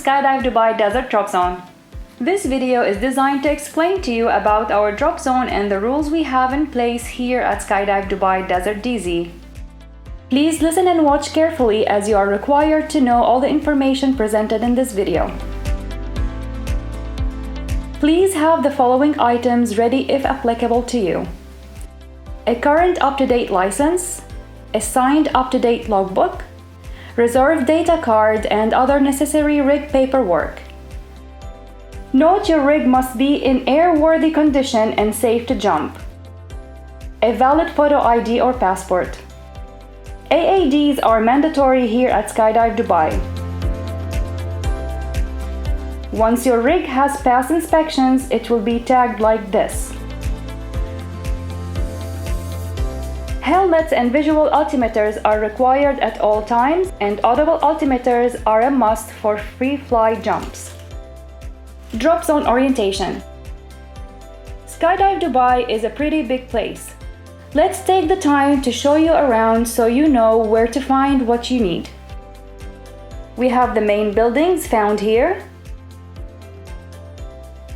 Skydive Dubai Desert Drop Zone. This video is designed to explain to you about our drop zone and the rules we have in place here at Skydive Dubai Desert DZ. Please listen and watch carefully as you are required to know all the information presented in this video. Please have the following items ready if applicable to you: a current up-to-date license, a signed up-to-date logbook, reserve data card, and other necessary rig paperwork. Note your rig must be in airworthy condition and safe to jump. A valid photo ID or passport. AADs are mandatory here at Skydive Dubai. Once your rig has passed inspections, it will be tagged like this. Helmets and visual altimeters are required at all times, and audible altimeters are a must for free fly jumps. Drop zone orientation. Skydive Dubai is a pretty big place. Let's take the time to show you around so you know where to find what you need. We have the main buildings found here,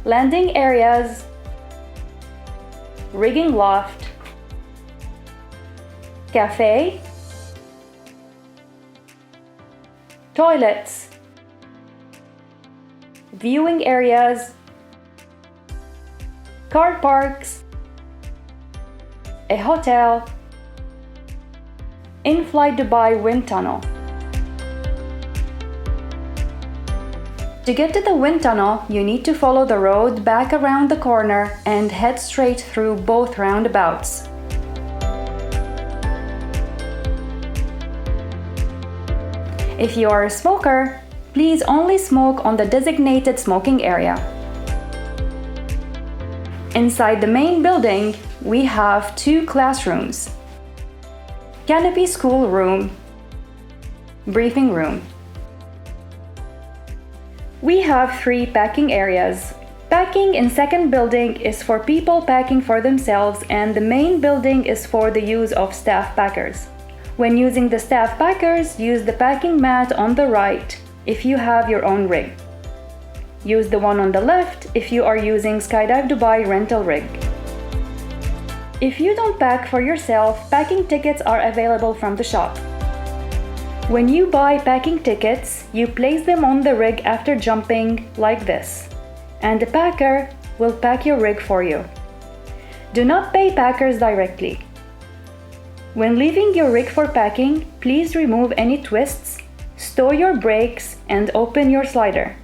landing areas, rigging loft, cafe, toilets, viewing areas, car parks, a hotel, in-flight Dubai wind tunnel. To get to the wind tunnel, you need to follow the road back around the corner and head straight through both roundabouts. If you are a smoker, please only smoke on the designated smoking area. Inside the main building, we have 2 classrooms: canopy school room, briefing room. We have 3 packing areas. Packing in second building is for people packing for themselves, and the main building is for the use of staff packers. When using the staff packers, use the packing mat on the right if you have your own rig. Use the one on the left if you are using Skydive Dubai rental rig. If you don't pack for yourself, packing tickets are available from the shop. When you buy packing tickets, you place them on the rig after jumping like this, and the packer will pack your rig for you. Do not pay packers directly. When leaving your rig for packing, please remove any twists, stow your brakes, and open your slider.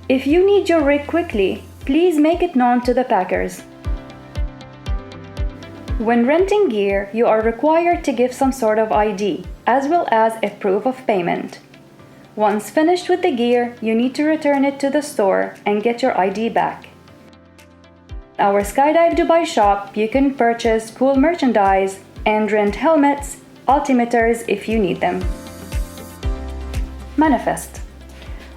If you need your rig quickly, please make it known to the packers. When renting gear, you are required to give some sort of ID, as well as a proof of payment. Once finished with the gear, you need to return it to the store and get your ID back. Our Skydive Dubai shop, you can purchase cool merchandise and rent helmets, altimeters if you need them. Manifest.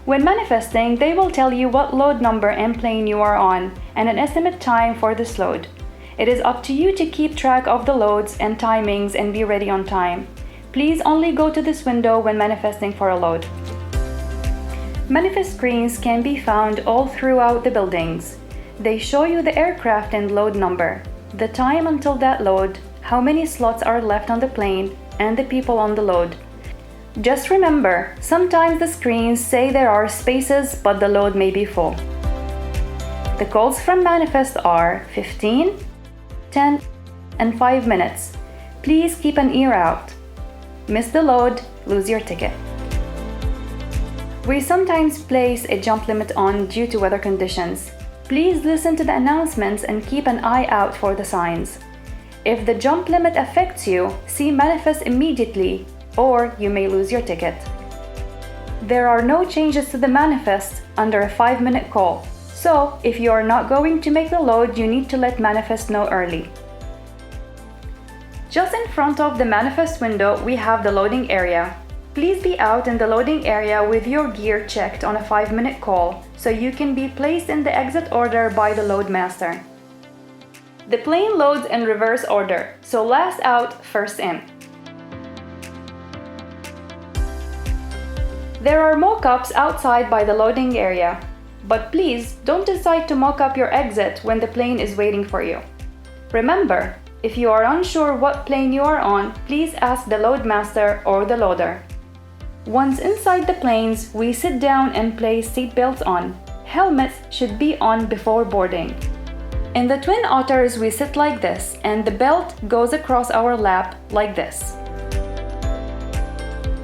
When manifesting, they will tell you what load number and plane you are on and an estimate time for this load. It is up to you to keep track of the loads and timings and be ready on time. Please only go to this window when manifesting for a load. Manifest screens can be found all throughout the buildings. They show you the aircraft and load number, the time until that load, how many slots are left on the plane, and the people on the load. Just remember, sometimes the screens say there are spaces, but the load may be full. The calls from manifest are 15, 10, and 5 minutes. Please keep an ear out. Miss the load, lose your ticket. We sometimes place a jump limit on due to weather conditions. Please listen to the announcements and keep an eye out for the signs. If the jump limit affects you, see manifest immediately, or you may lose your ticket. There are no changes to the manifest under a 5-minute call, so if you are not going to make the load, you need to let manifest know early. Just in front of the manifest window, we have the loading area. Please be out in the loading area with your gear checked on a 5-minute call, so you can be placed in the exit order by the load master. The plane loads in reverse order, so last out, first in. There are mock-ups outside by the loading area, but please don't decide to mock up your exit when the plane is waiting for you. Remember, if you are unsure what plane you are on, please ask the loadmaster or the loader. Once inside the planes, we sit down and place seatbelts on. Helmets should be on before boarding. In the Twin Otters, we sit like this, and the belt goes across our lap like this.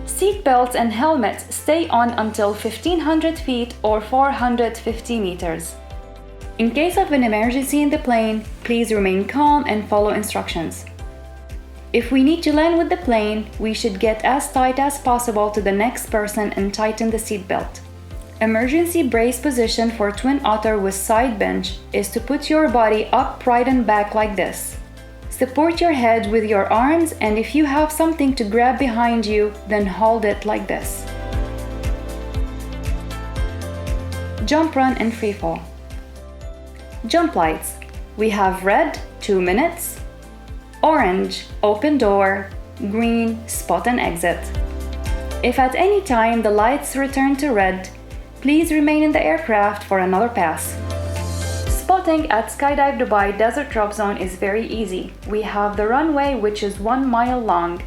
Seat belts and helmets stay on until 1,500 feet or 450 meters. In case of an emergency in the plane, please remain calm and follow instructions. If we need to land with the plane, we should get as tight as possible to the next person and tighten the seat belt. Emergency brace position for Twin Otter with side bench is to put your body upright and back like this. Support your head with your arms, and if you have something to grab behind you, then hold it like this. Jump, run, and free fall. Jump lights. We have red, 2 minutes, orange, open door, green, spot and exit. If at any time the lights return to red, please remain in the aircraft for another pass. Spotting at Skydive Dubai Desert Drop Zone is very easy. We have the runway, which is 1 mile long.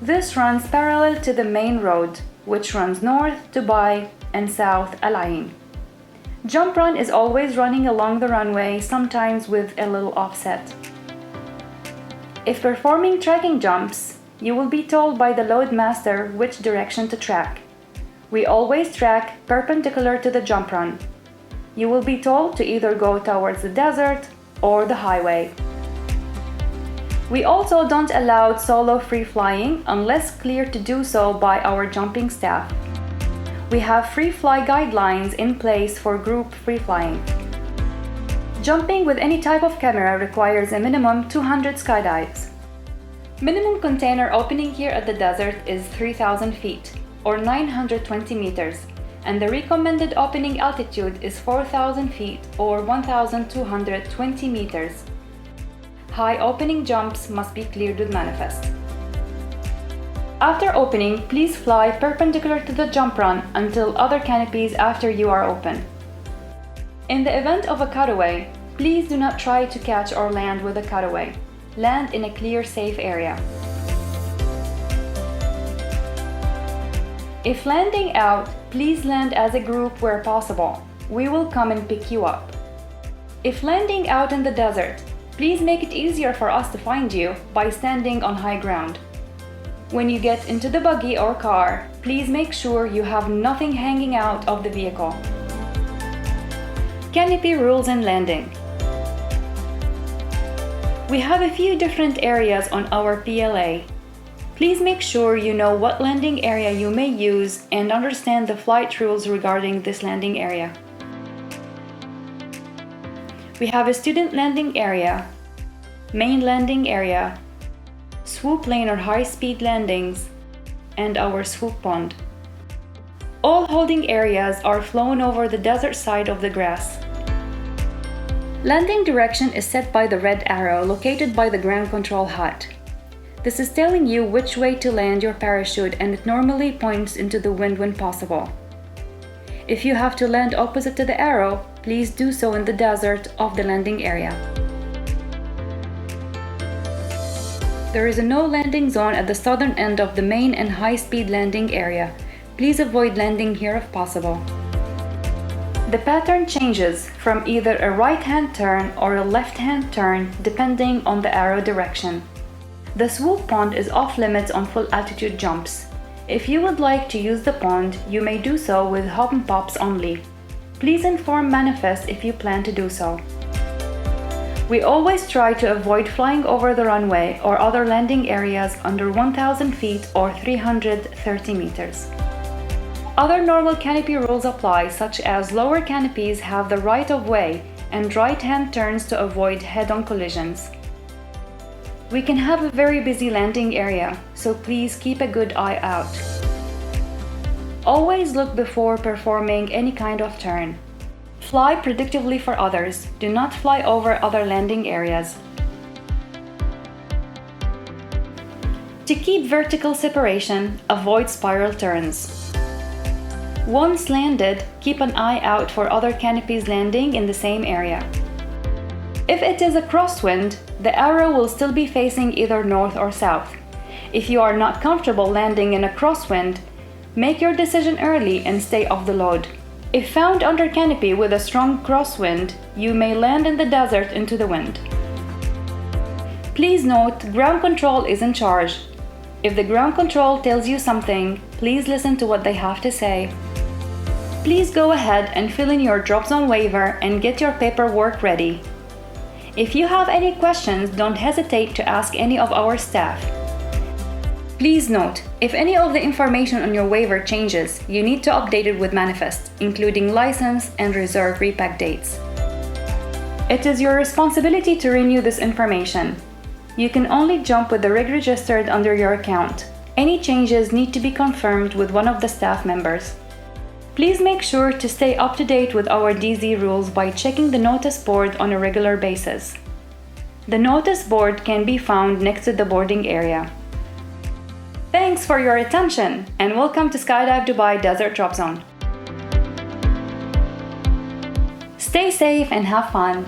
This runs parallel to the main road, which runs north Dubai and south Al Ain. Jump run is always running along the runway, sometimes with a little offset. If performing tracking jumps, you will be told by the loadmaster which direction to track. We always track perpendicular to the jump run. You will be told to either go towards the desert or the highway. We also don't allow solo free flying unless cleared to do so by our jumping staff. We have free fly guidelines in place for group free flying. Jumping with any type of camera requires a minimum 200 skydives. Minimum container opening here at the desert is 3,000 feet or 920 meters, and the recommended opening altitude is 4,000 feet or 1,220 meters. High opening jumps must be cleared with manifest. After opening, please fly perpendicular to the jump run until other canopies after you are open. In the event of a cutaway, please do not try to catch or land with a cutaway. Land in a clear, safe area. If landing out, please land as a group where possible. We will come and pick you up. If landing out in the desert, please make it easier for us to find you by standing on high ground. When you get into the buggy or car, please make sure you have nothing hanging out of the vehicle. Canopy rules and landing. We have a few different areas on our PLA. Please make sure you know what landing area you may use and understand the flight rules regarding this landing area. We have a student landing area, main landing area, swoop lane or high-speed landings, and our swoop pond. All holding areas are flown over the desert side of the grass. Landing direction is set by the red arrow located by the ground control hut. This is telling you which way to land your parachute, and it normally points into the wind when possible. If you have to land opposite to the arrow, please do so in the desert of the landing area. There is a no landing zone at the southern end of the main and high-speed landing area. Please avoid landing here if possible. The pattern changes from either a right-hand turn or a left-hand turn depending on the arrow direction. The swoop pond is off limits on full altitude jumps. If you would like to use the pond, you may do so with hop and pops only. Please inform manifest if you plan to do so. We always try to avoid flying over the runway or other landing areas under 1,000 feet or 330 meters. Other normal canopy rules apply, such as lower canopies have the right of way and right-hand turns to avoid head-on collisions. We can have a very busy landing area, so please keep a good eye out. Always look before performing any kind of turn. Fly predictably for others. Do not fly over other landing areas. To keep vertical separation, avoid spiral turns. Once landed, keep an eye out for other canopies landing in the same area. If it is a crosswind, the arrow will still be facing either north or south. If you are not comfortable landing in a crosswind, make your decision early and stay off the load. If found under canopy with a strong crosswind, you may land in the desert into the wind. Please note, ground control is in charge. If the ground control tells you something, please listen to what they have to say. Please go ahead and fill in your drop zone waiver and get your paperwork ready. If you have any questions, don't hesitate to ask any of our staff. Please note, if any of the information on your waiver changes, you need to update it with Manifest, including license and reserve repack dates. It is your responsibility to renew this information. You can only jump with the rig registered under your account. Any changes need to be confirmed with one of the staff members. Please make sure to stay up to date with our DZ rules by checking the notice board on a regular basis. The notice board can be found next to the boarding area. Thanks for your attention and welcome to Skydive Dubai Desert Drop Zone. Stay safe and have fun.